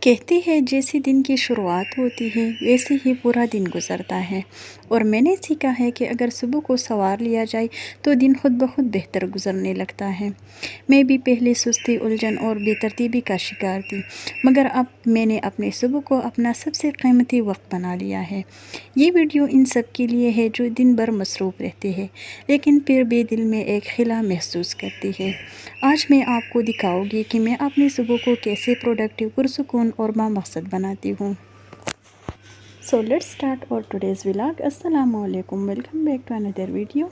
कहते हैं जैसे दिन की शुरुआत होती है वैसे ही पूरा दिन गुजरता है। और मैंने सीखा है कि अगर सुबह को संवार लिया जाए तो दिन खुद ब खुद बेहतर गुजरने लगता है। मैं भी पहले सुस्ती, उलझन और बेतरतीबी का शिकार थी, मगर अब मैंने अपने सुबह को अपना सबसे कीमती वक्त बना लिया है। ये वीडियो इन सब के लिए है जो दिन भर मसरूफ़ रहते हैं लेकिन फिर भी दिल में एक खिला महसूस करती है। आज मैं आपको दिखाऊंगी कि मैं अपनी सुबह को कैसे प्रोडक्टिव, पुरसुकून और बामकसद बनाती हूँ। So let's start our today's vlog. अस्सलाम वालेकुम, welcome back to another video.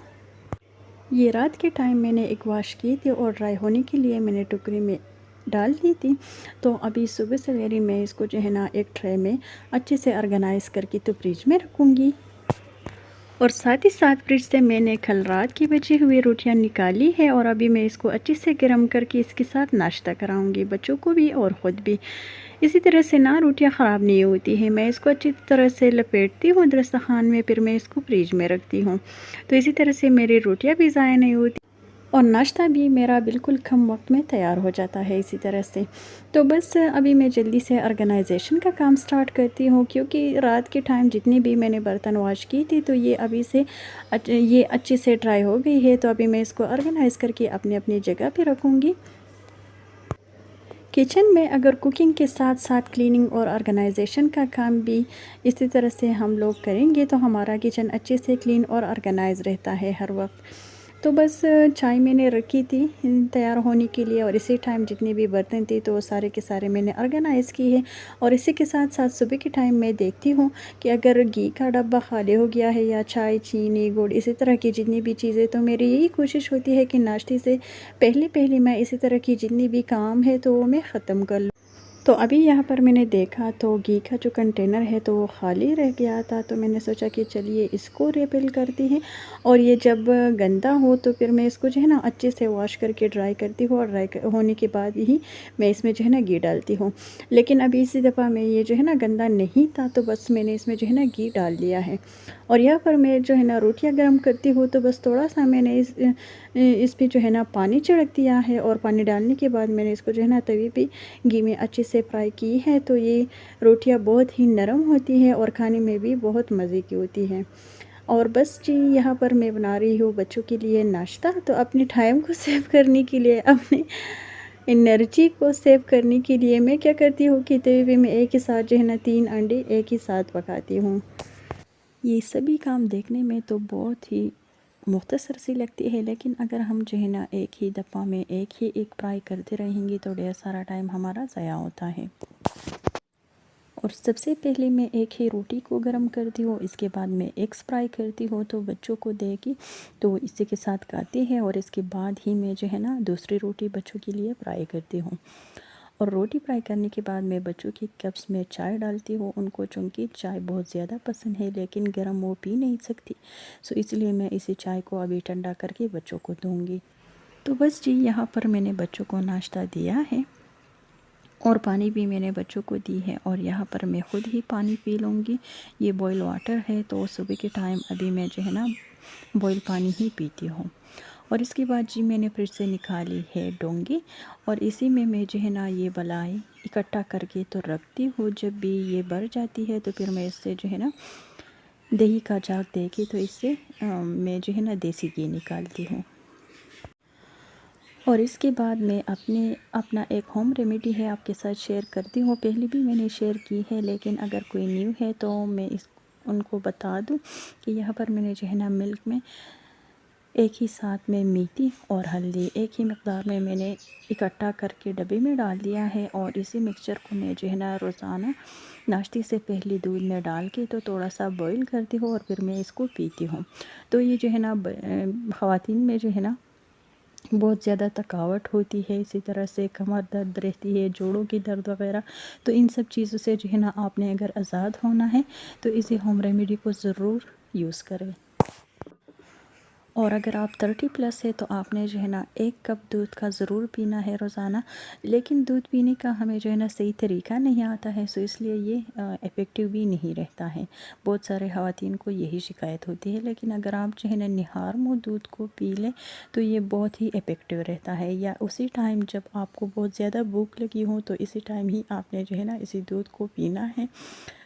ये रात के टाइम मैंने एक वॉश की थी और ड्राई होने के लिए मैंने टोकरी में डाल दी थी। तो अभी सुबह सवेरे मैं इसको जो है ना एक ट्रे में अच्छे से ऑर्गेनाइज़ करके तो फ्रिज में रखूँगी। और साथ ही साथ फ्रिज से मैंने कल रात की बची हुई रोटियां निकाली है और अभी मैं इसको अच्छे से गर्म करके इसके साथ नाश्ता कराऊंगी, बच्चों को भी और ख़ुद भी। इसी तरह से ना रोटियां ख़राब नहीं होती है। मैं इसको अच्छी तरह से लपेटती हूँ दस्तरखान में, फिर मैं इसको फ्रिज में रखती हूँ। तो इसी तरह से मेरी रोटियां भी ज़ाया नहीं होती और नाश्ता भी मेरा बिल्कुल कम वक्त में तैयार हो जाता है इसी तरह से। तो बस अभी मैं जल्दी से ऑर्गेनाइजेशन का काम स्टार्ट करती हूँ, क्योंकि रात के टाइम जितनी भी मैंने बर्तन वॉश की थी तो ये अभी से ये अच्छे से ड्राई हो गई है। तो अभी मैं इसको ऑर्गेनाइज़ करके अपनी अपनी जगह पे रखूँगी। किचन में अगर कुकिंग के साथ साथ क्लीनिंग और ऑर्गेनाइजेशन का काम भी इसी तरह से हम लोग करेंगे तो हमारा किचन अच्छे से क्लीन और ऑर्गेनाइज रहता है हर वक्त। तो बस चाय मैंने रखी थी तैयार होने के लिए और इसी टाइम जितने भी बर्तन थे तो सारे के सारे मैंने ऑर्गेनाइज़ की है। और इसी के साथ साथ सुबह के टाइम मैं देखती हूँ कि अगर घी का डब्बा खाली हो गया है या चाय, चीनी, गुड़, इसी तरह की जितनी भी चीज़ें, तो मेरी यही कोशिश होती है कि नाश्ते से पहले पहले मैं इसी तरह की जितनी भी काम है तो वो मैं ख़त्म कर लूँ। तो अभी यहाँ पर मैंने देखा तो घी का जो कंटेनर है तो वो खाली रह गया था। तो मैंने सोचा कि चलिए इसको रिफ़िल करती हैं और ये जब गंदा हो तो फिर मैं इसको जो है ना अच्छे से वॉश करके ड्राई करती हूँ और ड्राई होने के बाद ही मैं इसमें जो है ना घी डालती हूँ। लेकिन अभी इसी दफ़ा मैं ये जो है ना गंदा नहीं था तो बस मैंने इसमें जो है ना घी डाल दिया है। और यहाँ पर मैं जो है ना रोटियाँ गर्म करती हूँ तो बस थोड़ा सा मैंने इस पे जो है ना पानी छिड़क दिया है और पानी डालने के बाद मैंने इसको जो है ना तवे पे घी में अच्छे से फ्राई की है। तो ये रोटियां बहुत ही नरम होती हैं और खाने में भी बहुत मज़े की होती हैं। और बस जी यहाँ पर मैं बना रही हूँ बच्चों के लिए नाश्ता। तो अपने टाइम को सेव करने के लिए, अपने एनर्जी को सेव करने के लिए मैं क्या करती हूँ कि तवे पे मैं एक ही साथ जो है ना 3 अंडे एक ही साथ पकाती हूँ। ये सभी काम देखने में तो बहुत ही मुख्तसर सी लगती है, लेकिन अगर हम जो है ना एक ही दफ़ा में एक फ्राई करते रहेंगे तो ढेर सारा टाइम हमारा ज़ाया होता है। और सबसे पहले मैं एक ही रोटी को गर्म करती हूँ, इसके बाद मैं एग्स फ्राई करती हूँ तो बच्चों को देगी तो इसी के साथ खाती है। और इसके बाद ही मैं जो है ना दूसरी रोटी बच्चों के लिए फ्राई करती हूँ। और रोटी फ्राई करने के बाद मैं बच्चों की कप्स में चाय डालती हूँ उनको, चूँकि चाय बहुत ज़्यादा पसंद है लेकिन गर्म वो पी नहीं सकती, सो इसलिए मैं इसी चाय को अभी ठंडा करके बच्चों को दूँगी। तो बस जी यहाँ पर मैंने बच्चों को नाश्ता दिया है और पानी भी मैंने बच्चों को दी है और यहाँ पर मैं ख़ुद ही पानी पी लूँगी। ये बॉयल वाटर है तो सुबह के टाइम अभी मैं जो है ना बॉयल पानी ही पीती हूँ। और इसके बाद जी मैंने फ्रिज से निकाली है डोंगी और इसी में मैं जो है ना ये बलाई इकट्ठा करके तो रखती हूँ। जब भी ये भर जाती है तो फिर मैं इससे जो है ना दही का झाग दे के तो इससे मैं जो है ना देसी घी निकालती हूँ। और इसके बाद मैं अपना एक होम रेमेडी है आपके साथ शेयर करती हूँ। पहले भी मैंने शेयर की है लेकिन अगर कोई न्यू है तो मैं उनको बता दूँ कि यहाँ पर मैंने जो है ना मिल्क में एक ही साथ में मेथी और हल्दी एक ही मकदार में मैंने इकट्ठा करके डब्बे में डाल दिया है। और इसी मिक्सचर को मैं जो है ना रोज़ाना नाश्ते से पहले दूध में डाल के तो थोड़ा सा बॉईल करती हूँ और फिर मैं इसको पीती हूँ। तो ये जो है ना ख़वातीन में जो है ना बहुत ज़्यादा थकावट होती है, इसी तरह से कमर दर्द रहती है, जोड़ों की दर्द वगैरह, तो इन सब चीज़ों से जो है ना आपने अगर आज़ाद होना है तो इसी होम रेमेडी को ज़रूर यूज़ करें। और अगर आप 30 प्लस है तो आपने जो है ना 1 कप दूध का ज़रूर पीना है रोज़ाना। लेकिन दूध पीने का हमें जो है ना सही तरीका नहीं आता है, सो इसलिए ये इफ़ेक्टिव भी नहीं रहता है। बहुत सारे ख़वातीन को यही शिकायत होती है, लेकिन अगर आप जो है ना निहार मुँह दूध को पी लें तो ये बहुत ही इफ़ेक्टिव रहता है। या उसी टाइम जब आपको बहुत ज़्यादा भूख लगी हो तो इसी टाइम ही आपने जो है ना इसी दूध को पीना है,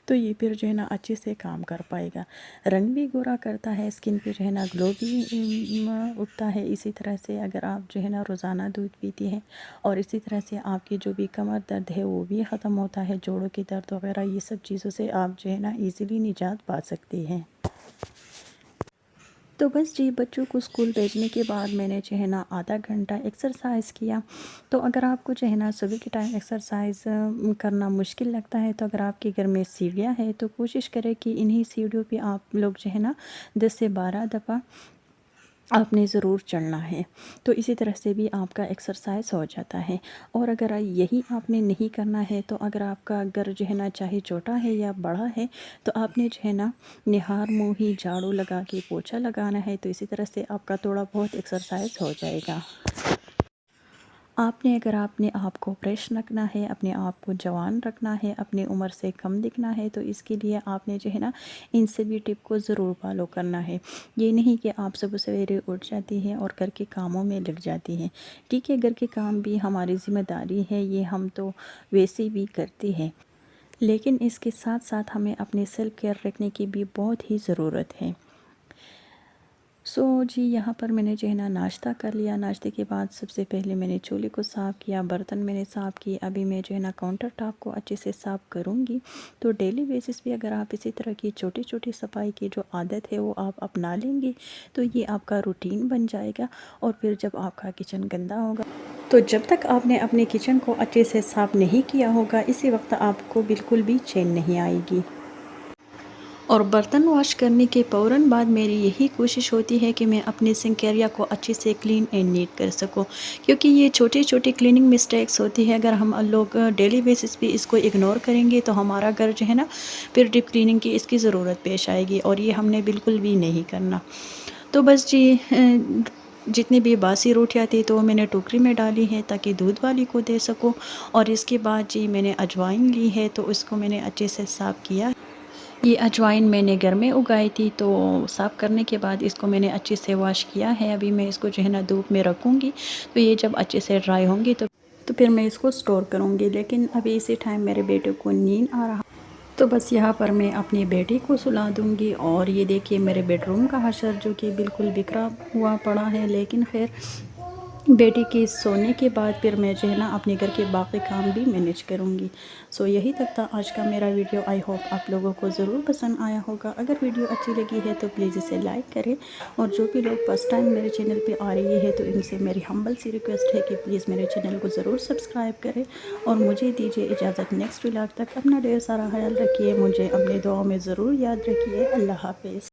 तो ये फिर जो है ना अच्छे से काम कर पाएगा। रंग भी गोरा करता है, स्किन पे जो है ना ग्लो भी उठता है। इसी तरह से अगर आप जो है ना रोज़ाना दूध पीती हैं और इसी तरह से आपकी जो भी कमर दर्द है वो भी ख़त्म होता है, जोड़ों की दर्द वगैरह, ये सब चीज़ों से आप जो है ना ईज़िली निजात पा सकती हैं। तो बस जी, बच्चों को स्कूल भेजने के बाद मैंने जो है ना आधा घंटा एक्सरसाइज़ किया। तो अगर आपको जो है ना सुबह के टाइम एक्सरसाइज़ करना मुश्किल लगता है, तो अगर आपके घर में सीढ़ियाँ हैं तो कोशिश करें कि इन्हीं सीढ़ियों पे आप लोग जो है ना 10 से 12 दफ़ा आपने ज़रूर चढ़ना है। तो इसी तरह से भी आपका एक्सरसाइज हो जाता है। और अगर यही आपने नहीं करना है, तो अगर आपका घर जो है ना चाहे छोटा है या बड़ा है, तो आपने जो है ना निहार मुँह ही झाड़ू लगा के पोछा लगाना है। तो इसी तरह से आपका थोड़ा बहुत एक्सरसाइज हो जाएगा। अगर आपने आप को फ्रेश रखना है, अपने आप को जवान रखना है, अपनी उम्र से कम दिखना है, तो इसके लिए आपने जो है ना इन सभी टिप को ज़रूर फॉलो करना है। ये नहीं कि आप सुबह सवेरे उठ जाती हैं और घर के कामों में लग जाती हैं। ठीक है, घर के काम भी हमारी ज़िम्मेदारी है, ये हम तो वैसे भी करते हैं, लेकिन इसके साथ साथ हमें अपने सेल्फ केयर रखने की भी बहुत ही ज़रूरत है। जी, यहाँ पर मैंने जो है ना नाश्ता कर लिया। नाश्ते के बाद सबसे पहले मैंने चूल्हे को साफ़ किया, बर्तन मैंने साफ़ किए। अभी मैं जो है ना काउंटर टॉप को अच्छे से साफ़ करूँगी। तो डेली बेसिस पे अगर आप इसी तरह की छोटी-छोटी सफाई की जो आदत है वो आप अपना लेंगे, तो ये आपका रूटीन बन जाएगा। और फिर जब आपका किचन गंदा होगा, तो जब तक आपने अपने किचन को अच्छे से साफ़ नहीं किया होगा, इसी वक्त आपको बिल्कुल भी चैन नहीं आएगी। और बर्तन वॉश करने के फ़ौरन बाद मेरी यही कोशिश होती है कि मैं अपने सिंक एरिया को अच्छे से क्लीन एंड नीट कर सकूं, क्योंकि ये छोटी-छोटी क्लीनिंग मिस्टेक्स होती है। अगर हम लोग डेली बेसिस पे इसको इग्नोर करेंगे, तो हमारा घर जो है ना फिर डीप क्लीनिंग की इसकी ज़रूरत पेश आएगी, और ये हमने बिल्कुल भी नहीं करना। तो बस जी, जितनी भी बासी रोटियाँ थी तो मैंने टोकरी में डाली है ताकि दूध वाली को दे सकूँ। और इसके बाद जी मैंने अजवाइन ली है, तो उसको मैंने अच्छे से साफ़ किया। ये अजवाइन मैंने घर में उगाई थी, तो साफ़ करने के बाद इसको मैंने अच्छे से वॉश किया है। अभी मैं इसको जो है ना धूप में रखूँगी, तो ये जब अच्छे से ड्राई होंगी तो फिर मैं इसको स्टोर करूँगी। लेकिन अभी इसी टाइम मेरे बेटे को नींद आ रहा, तो बस यहाँ पर मैं अपनी बेटी को सुला दूँगी। और ये देखिए मेरे बेडरूम का हशर जो कि बिल्कुल बिखरा हुआ पड़ा है, लेकिन खैर बेटी के सोने के बाद फिर मैं जो है ना अपने घर के बाकी काम भी मैनेज करूँगी। यही तक था आज का मेरा वीडियो। आई होप आप लोगों को ज़रूर पसंद आया होगा। अगर वीडियो अच्छी लगी है तो प्लीज़ इसे लाइक करें, और जो भी लोग फर्स्ट टाइम मेरे चैनल पे आ रही है तो इनसे मेरी हम्बल सी रिक्वेस्ट है कि प्लीज़ मेरे चैनल को ज़रूर सब्सक्राइब करें। और मुझे दीजिए इजाज़त, नेक्स्ट व्लॉग तक अपना ढेर सारा ख्याल रखिए, मुझे अपने दुआओं में ज़रूर याद रखिए। अल्लाह हाफिज़।